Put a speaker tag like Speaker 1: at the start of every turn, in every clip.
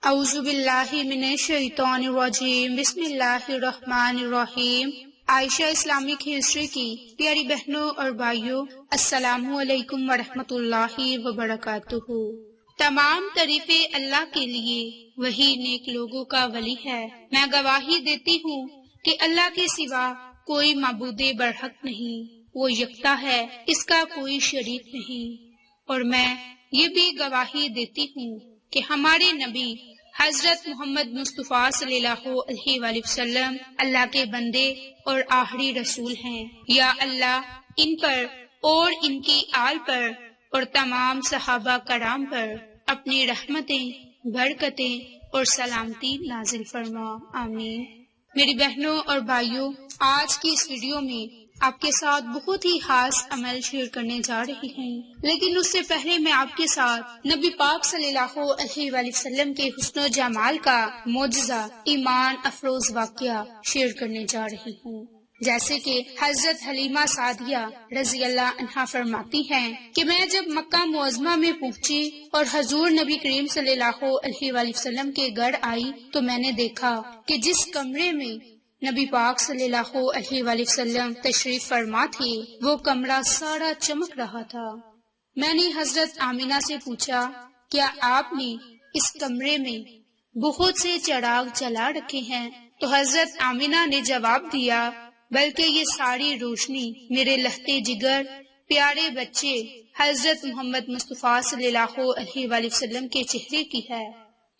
Speaker 1: اعوذ باللہ من الشیطان الرجیم، بسم اللہ الرحمن الرحیم۔ عائشہ اسلامک ہسٹری کی پیاری بہنوں اور بھائیوں، السلام علیکم ورحمۃ اللہ وبرکاتہ۔ تمام تعریفیں اللہ کے لیے، وہی نیک لوگوں کا ولی ہے۔ میں گواہی دیتی ہوں کہ اللہ کے سوا کوئی معبود برحق نہیں، وہ یکتا ہے، اس کا کوئی شریک نہیں۔ اور میں یہ بھی گواہی دیتی ہوں کہ ہمارے نبی حضرت محمد مصطفیٰ صلی اللہ علیہ وآلہ وسلم اللہ کے بندے اور آخری رسول ہیں۔ یا اللہ ان پر اور ان کی آل پر اور تمام صحابہ کرام پر اپنی رحمتیں، برکتیں اور سلامتی نازل فرما، آمین۔ میری بہنوں اور بھائیوں، آج کی اس ویڈیو میں آپ کے ساتھ بہت ہی خاص عمل شیئر کرنے جا رہی ہیں، لیکن اس سے پہلے میں آپ کے ساتھ نبی پاک صلی اللہ علیہ وآلہ وسلم کے حسن و جمال کا معجزہ، ایمان افروز واقعہ شیئر کرنے جا رہی ہوں۔ جیسے کہ حضرت حلیمہ سعدیہ رضی اللہ عنہا فرماتی ہیں کہ میں جب مکہ معظمہ میں پہنچی اور حضور نبی کریم صلی اللہ علیہ وآلہ وسلم کے گھر آئی تو میں نے دیکھا کہ جس کمرے میں نبی پاک صلی اللہ علیہ وآلہ وسلم تشریف فرما تھے وہ کمرہ سارا چمک رہا تھا۔ میں نے حضرت آمینہ سے پوچھا، کیا آپ نے اس کمرے میں بہت سے چراغ جلا رکھے ہیں؟ تو حضرت آمینہ نے جواب دیا، بلکہ یہ ساری روشنی میرے لہتے جگر پیارے بچے حضرت محمد مصطفیٰ صلی اللہ علیہ وآلہ وسلم کے چہرے کی ہے۔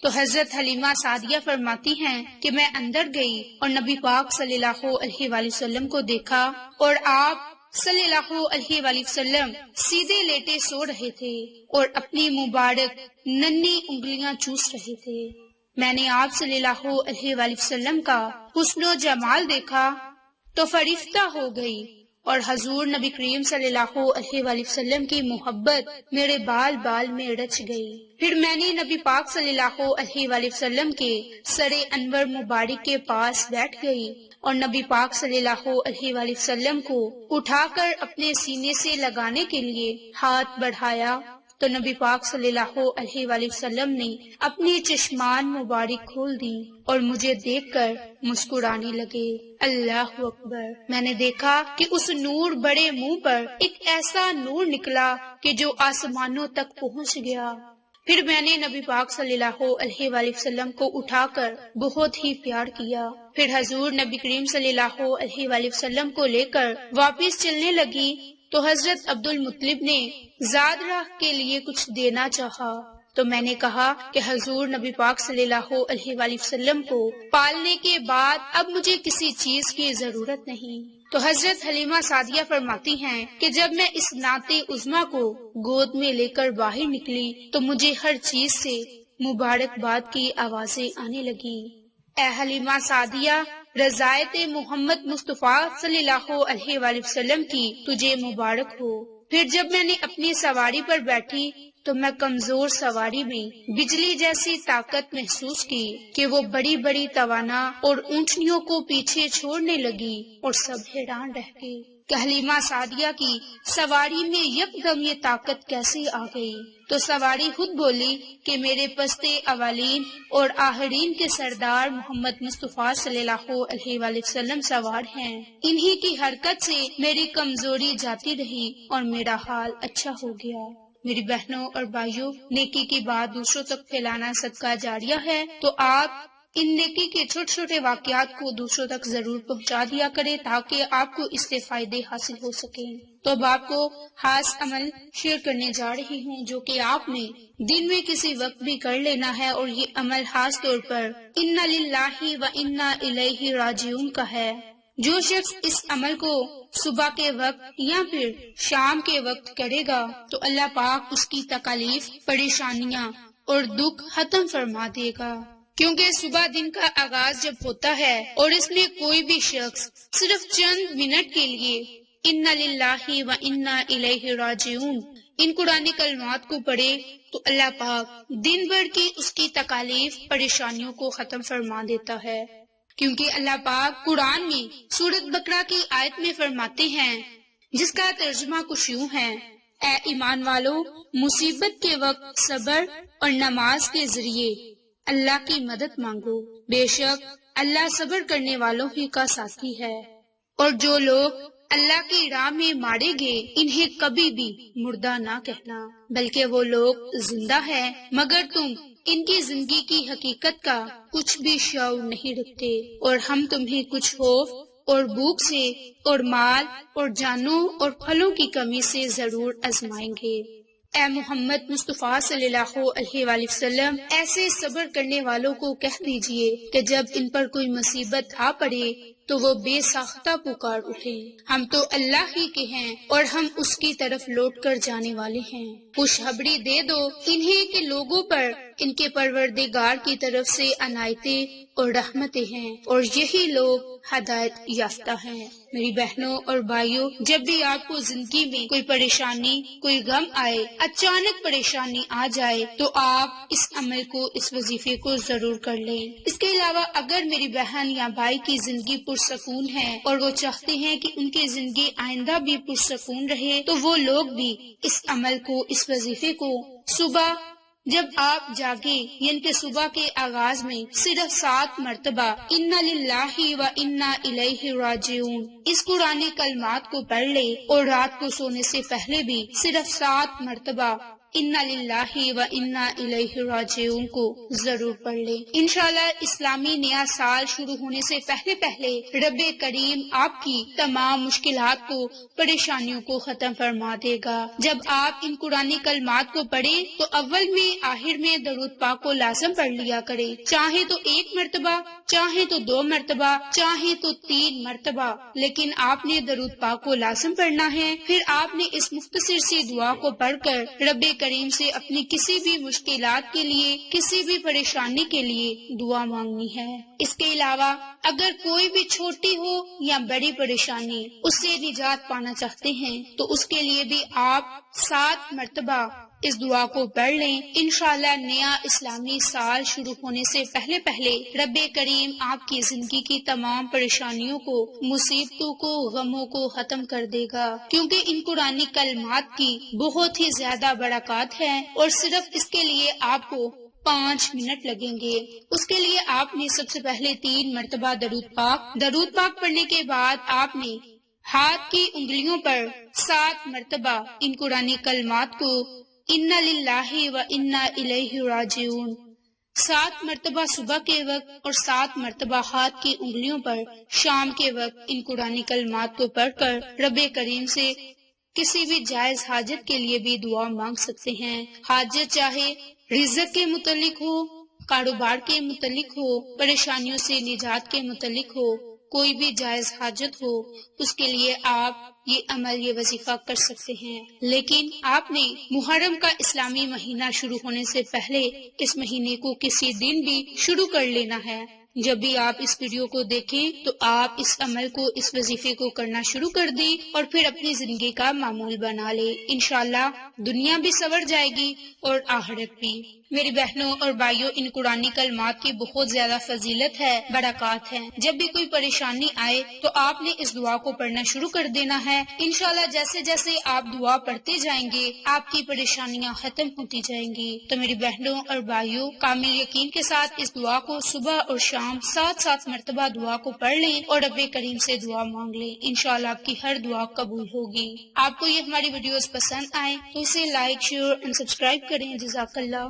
Speaker 1: تو حضرت حلیمہ سعدیہ فرماتی ہیں کہ میں اندر گئی اور نبی پاک صلی اللہ علیہ وآلہ وسلم کو دیکھا اور آپ صلی اللہ علیہ وآلہ وسلم سیدھے لیٹے سو رہے تھے اور اپنی مبارک ننھی انگلیاں چوس رہے تھے۔ میں نے آپ صلی اللہ علیہ وآلہ وسلم کا حسن و جمال دیکھا تو فریفتہ ہو گئی اور حضور نبی کریم صلی اللہ علیہ وآلہ وسلم کی محبت میرے بال بال میں رچ گئی۔ پھر میں نے نبی پاک صلی اللہ علیہ وآلہ وسلم کے سر انور مبارک کے پاس بیٹھ گئی اور نبی پاک صلی اللہ علیہ وآلہ وسلم کو اٹھا کر اپنے سینے سے لگانے کے لیے ہاتھ بڑھایا تو نبی پاک صلی اللہ علیہ وآلہ وسلم نے اپنی چشمان مبارک کھول دی اور مجھے دیکھ کر مسکرانے لگے۔ اللہ اکبر! میں نے دیکھا کہ اس نور بڑے منہ پر ایک ایسا نور نکلا کہ جو آسمانوں تک پہنچ گیا۔ پھر میں نے نبی پاک صلی اللہ علیہ وآلہ وسلم کو اٹھا کر بہت ہی پیار کیا۔ پھر حضور نبی کریم صلی اللہ علیہ وآلہ وسلم کو لے کر واپس چلنے لگی تو حضرت عبد المطلب نے زاد راہ کے لیے کچھ دینا چاہا تو میں نے کہا کہ حضور نبی پاک صلی اللہ علیہ وآلہ وسلم کو پالنے کے بعد اب مجھے کسی چیز کی ضرورت نہیں۔ تو حضرت حلیمہ سعدیہ فرماتی ہیں کہ جب میں اس نعت عظمیٰ کو گود میں لے کر باہر نکلی تو مجھے ہر چیز سے مبارکباد کی آوازیں آنے لگی۔ اے حلیمہ سعدیہ، رضایت محمد مصطفیٰ صلی اللہ علیہ وآلہ وسلم کی تجھے مبارک ہو۔ پھر جب میں نے اپنی سواری پر بیٹھی تو میں کمزور سواری میں بجلی جیسی طاقت محسوس کی کہ وہ بڑی بڑی توانا اور اونٹنیوں کو پیچھے چھوڑنے لگی اور سب حیران رہ گئے کہ حلیمہ سعدیہ کی سواری میں یکدم یہ طاقت کیسے آ گئی۔ تو سواری خود بولی کہ میرے پستے اولین اور آخرین کے سردار محمد مصطفیٰ صلی اللہ علیہ وآلہ وسلم سوار ہیں، انہی کی حرکت سے میری کمزوری جاتی رہی اور میرا حال اچھا ہو گیا۔ میری بہنوں اور بھائیوں، نیکی کی بات دوسروں تک پھیلانا صدقہ جاریہ ہے، تو آپ ان نیکی کے چھوٹے چھوٹے واقعات کو دوسروں تک ضرور پہنچا دیا کریں تاکہ آپ کو اس سے فائدے حاصل ہو سکیں۔ تو اب آپ کو خاص عمل شیئر کرنے جا رہی ہوں جو کہ آپ نے دن میں کسی وقت بھی کر لینا ہے، اور یہ عمل خاص طور پر انا للہ و انا الیہ راجعون کا ہے۔ جو شخص اس عمل کو صبح کے وقت یا پھر شام کے وقت کرے گا تو اللہ پاک اس کی تکالیف، پریشانیاں اور دکھ ختم فرما دے گا، کیونکہ صبح دن کا آغاز جب ہوتا ہے اور اس میں کوئی بھی شخص صرف چند منٹ کے لیے انا للہ و انا الیہ راجعون ان قرآنی کلمات کو پڑھے تو اللہ پاک دن بھر کی اس کی تکالیف، پریشانیوں کو ختم فرما دیتا ہے۔ کیونکہ اللہ پاک قرآن میں سورۃ بقرہ کی آیت میں فرماتے ہیں، جس کا ترجمہ کچھ یوں ہے، اے ایمان والو، مصیبت کے وقت صبر اور نماز کے ذریعے اللہ کی مدد مانگو، بے شک اللہ صبر کرنے والوں ہی کا ساتھی ہے۔ اور جو لوگ اللہ کی راہ میں مارے گئے انہیں کبھی بھی مردہ نہ کہنا، بلکہ وہ لوگ زندہ ہیں مگر تم ان کی زندگی کی حقیقت کا کچھ بھی شعور نہیں رکھتے، اور ہم تمہیں کچھ خوف اور بھوک سے اور مال اور جانوں اور پھلوں کی کمی سے ضرور آزمائیں گے۔ اے محمد مصطفیٰ صلی اللہ علیہ وآلہ وسلم، ایسے صبر کرنے والوں کو کہہ دیجئے کہ جب ان پر کوئی مصیبت آ پڑے تو وہ بے ساختہ پکار اٹھیں، ہم تو اللہ ہی کے ہیں اور ہم اس کی طرف لوٹ کر جانے والے ہیں۔ خوشخبری دے دو انہیں کہ لوگوں پر ان کے پروردگار کی طرف سے عنایتیں اور رحمتیں ہیں، اور یہی لوگ ہدایت یافتہ ہیں۔ میری بہنوں اور بھائیوں، جب بھی آپ کو زندگی میں کوئی پریشانی، کوئی غم آئے، اچانک پریشانی آ جائے، تو آپ اس عمل کو، اس وظیفے کو ضرور کر لیں۔ اس کے علاوہ اگر میری بہن یا بھائی کی زندگی پرسکون ہے اور وہ چاہتے ہیں کہ ان کی زندگی آئندہ بھی پرسکون رہے، تو وہ لوگ بھی اس عمل کو، اس وظیفے کو صبح جب آپ جاگیں، یعنی کہ صبح کے آغاز میں صرف 7 مرتبہ انا للہ و انا الیہ راجعون اس قرآنی کلمات کو پڑھ لے، اور رات کو سونے سے پہلے بھی صرف 7 مرتبہ انا للہ و انا الیہ راجعون کو ضرور پڑھ لیں۔ انشاءاللہ اسلامی نیا سال شروع ہونے سے پہلے رب کریم آپ کی تمام مشکلات کو، پریشانیوں کو ختم فرما دے گا۔ جب آپ ان قرآنی کلمات کو پڑھیں تو اول میں، آخر میں درود پاک کو لازم پڑھ لیا کریں، چاہے تو 1 مرتبہ، چاہے تو 2 مرتبہ، چاہے تو 3 مرتبہ، لیکن آپ نے درود پاک کو لازم پڑھنا ہے۔ پھر آپ نے اس مختصر سی دعا کو پڑھ کر رب کریم سے اپنی کسی بھی مشکلات کے لیے، کسی بھی پریشانی کے لیے دعا مانگنی ہے۔ اس کے علاوہ اگر کوئی بھی چھوٹی ہو یا بڑی پریشانی، اس سے نجات پانا چاہتے ہیں تو اس کے لیے بھی آپ 7 مرتبہ اس دعا کو پڑھ لیں۔ انشاءاللہ نیا اسلامی سال شروع ہونے سے پہلے رب کریم آپ کی زندگی کی تمام پریشانیوں کو، مصیبتوں کو، غموں کو ختم کر دے گا، کیونکہ ان قرآنی کلمات کی بہت ہی زیادہ برکات ہے، اور صرف اس کے لیے آپ کو 5 منٹ لگیں گے۔ اس کے لیے آپ نے سب سے پہلے 3 مرتبہ درود پاک پڑھنے کے بعد آپ نے ہاتھ کی انگلیوں پر 7 مرتبہ ان قرآنی کلمات کو انا للہ و انا الیہ راجعون 7 مرتبہ صبح کے وقت اور 7 مرتبہ ہاتھ کی انگلیوں پر شام کے وقت ان قرآنی کلمات کو پڑھ کر رب کریم سے کسی بھی جائز حاجت کے لیے بھی دعا مانگ سکتے ہیں۔ حاجت چاہے رزق کے متعلق ہو، کاروبار کے متعلق ہو، پریشانیوں سے نجات کے متعلق ہو، کوئی بھی جائز حاجت ہو، اس کے لیے آپ یہ عمل، یہ وظیفہ کر سکتے ہیں۔ لیکن آپ نے محرم کا اسلامی مہینہ شروع ہونے سے پہلے اس مہینے کو کسی دن بھی شروع کر لینا ہے۔ جب بھی آپ اس ویڈیو کو دیکھیں تو آپ اس عمل کو، اس وظیفے کو کرنا شروع کر دیں اور پھر اپنی زندگی کا معمول بنا لیں۔ انشاءاللہ دنیا بھی سنور جائے گی اور آخرت بھی۔ میری بہنوں اور بھائیوں، ان قرآنی کلمات کی بہت زیادہ فضیلت ہے، برکات ہے۔ جب بھی کوئی پریشانی آئے تو آپ نے اس دعا کو پڑھنا شروع کر دینا ہے۔ انشاءاللہ جیسے جیسے آپ دعا پڑھتے جائیں گے آپ کی پریشانیاں ختم ہوتی جائیں گی۔ تو میری بہنوں اور بھائیوں، کامل یقین کے ساتھ اس دعا کو صبح اور شام 7 مرتبہ دعا کو پڑھ لیں اور رب کریم سے دعا مانگ لیں۔ انشاءاللہ آپ کی ہر دعا قبول ہوگی۔ آپ کو یہ ہماری ویڈیوز پسند آئے تو اسے لائک، شیئر اور سبسکرائب کریں۔ جزاک اللہ۔